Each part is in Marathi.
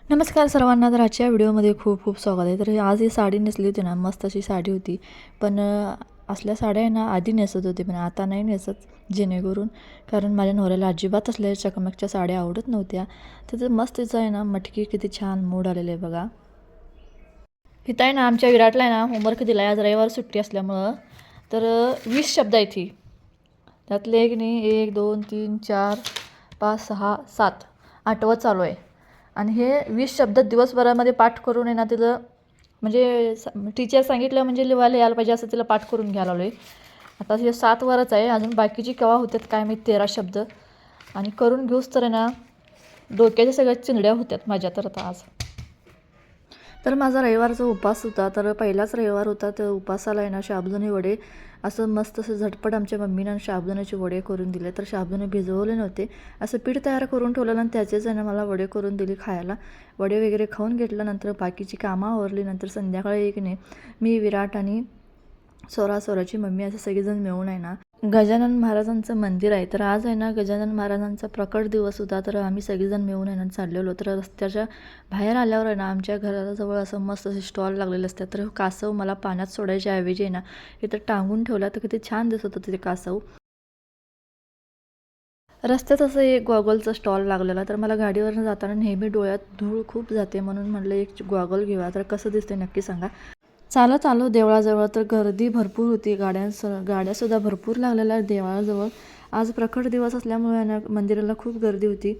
नमस्कार सर्वांना. तर आजच्या व्हिडिओमध्ये खूप खूप स्वागत आहे. तर आज ही साडी नेसली होती ना, मस्त अशी साडी होती. पण असल्या साड्या आहे ना आधी नेसत होते, पण आता नाही नेसत. जेणेकरून कारण माझ्या नवऱ्याला अजिबात असल्या चकमकच्या साड्या आवडत नव्हत्या. तर ते मस्त तिचं आहे ना मटकी किती छान मूड आलेले आहे बघा. इथं आहे ना आमच्या विराटला आहे ना होमवर्क दिला आहे. आज रविवार सुट्टी असल्यामुळं. तर 20 शब्द आहेत ही. त्यातले एक नाही 1 2 3 4 5 6 7 8वं चालू आहे. आणि हे 20 शब्द दिवसभरामध्ये पाठ करून आहे ना तिला म्हणजे टीचर सांगितलं म्हणजे लिवायला यायला पाहिजे असं तिला पाठ करून घ्यायला लागलो आहे. आता हे 7 वरच आहे. अजून बाकीची केव्हा होतात काय माहीत 13 शब्द. आणि करून घेऊस तर आहे ना डोक्याच्या सगळ्या चिंगड्या होत्यात माझ्या तर आता आज. तर माझा रविवारचा उपवास होता. तर पहिलाच रविवार होता. तर उपवासाला आहे ना साबुदाणे वडे असं मस्त असं झटपट आमच्या मम्मीनं साबुदाण्याचे वडे करून दिले. तर साबुदाणे भिजवले नव्हते. असं पीठ तयार करून ठेवलं आणि त्याचेच आहे ना मला वडे करून दिले खायला. वडे वगैरे खाऊन घेतल्यानंतर बाकीची कामं आवरली. नंतर संध्याकाळी एक नाही मी विराट आणि स्वराची मम्मी असं सगळेजण मिळून आहे ना गजानन महाराजांचं मंदिर आहे. तर आज आहे ना गजानन महाराजांचा प्रकट दिवस होता. तर आम्ही सगळेजण मिळून आहे ना चाललेलो. तर रस्त्याच्या बाहेर आल्यावर आहे ना आमच्या घराजवळ असं मस्त असे स्टॉल लागलेले असतात. तर कासव मला पाण्यात सोडायच्या ऐवजी आहे ना इथं टांगून ठेवला. तर किती छान दिसत होतं ते कासव. रस्त्यात असं एक गॉगलचा स्टॉल लागलेला. तर मला गाडीवरनं जाताना नेहमी डोळ्यात धूळ खूप जाते म्हणून म्हटलं एक गॉगल घेऊया. तर कसं दिसते नक्की सांगा. चालत आलो देवळाजवळ. तर गर्दी भरपूर होती. गाड्यासुद्धा भरपूर लागलेल्या देवळाजवळ. आज प्रकट दिवस असल्यामुळे ना मंदिराला खूप गर्दी होती.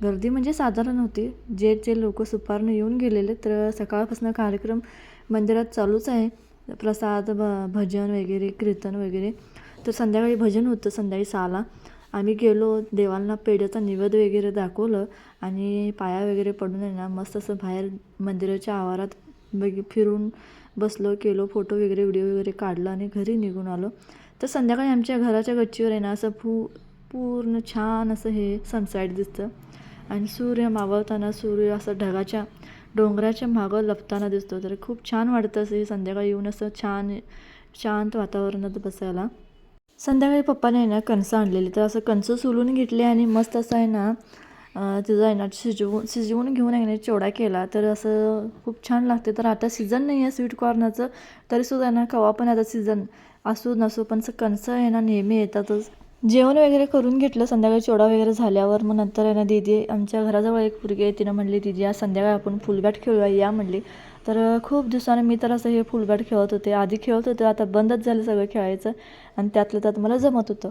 गर्दी म्हणजे साधारण होती. जे लोक सुपारनं येऊन गेलेले. तर सकाळपासून कार्यक्रम मंदिरात चालूच आहे. प्रसाद भजन वगैरे कीर्तन वगैरे. तर संध्याकाळी भजन होतं संध्याकाळी 6ला. आम्ही गेलो देवांना पेढ्याचा नैवेद्य वगैरे दाखवलं आणि पाया वगैरे पडून आहे ना मस्त असं बाहेर मंदिराच्या आवारात फिरून बसलो केलो फोटो वगैरे व्हिडिओ वगैरे काढला आणि घरी निघून आलो. तर संध्याकाळी आमच्या घराच्या गच्चीवर आहे ना असं पूर्ण छान असं हे सनसेट दिसतं आणि सूर्य मावळताना सूर्य असं ढगाच्या डोंगराच्या मागं लपताना दिसतो. तर खूप छान वाटतं असं हे संध्याकाळी येऊन असं छान शांत वातावरणात बसायला. संध्याकाळी पप्पाने आहे ना कणसं आणलेली. तर असं कणसं सोलून घेतले आणि मस्त असं आहे ना तिचं आहे ना शिजवून घेऊन आहे ना चिवडा केला. तर असं खूप छान लागते. तर आता सीझन नाही आहे स्वीट कॉर्नचं तरीसुद्धा ना केव्हा पण आता सीझन असू नसो पण कणसं आहे ना नेहमी येतातच. जेवण वगैरे करून घेतलं संध्याकाळी चिवडा वगैरे झाल्यावर. मग नंतर आहे ना दीदी आमच्या घराजवळ एक पोरगी आहे तिनं म्हणली दीदी आज संध्याकाळी आपण फुलबॅट खेळूया या म्हणली. तर खूप दिवसानं मी तर असं हे फुलबॅट खेळत होते. आधी खेळत होते आता बंदच झालं सगळं खेळायचं आणि त्यातलं त्यात मला जमत होतं.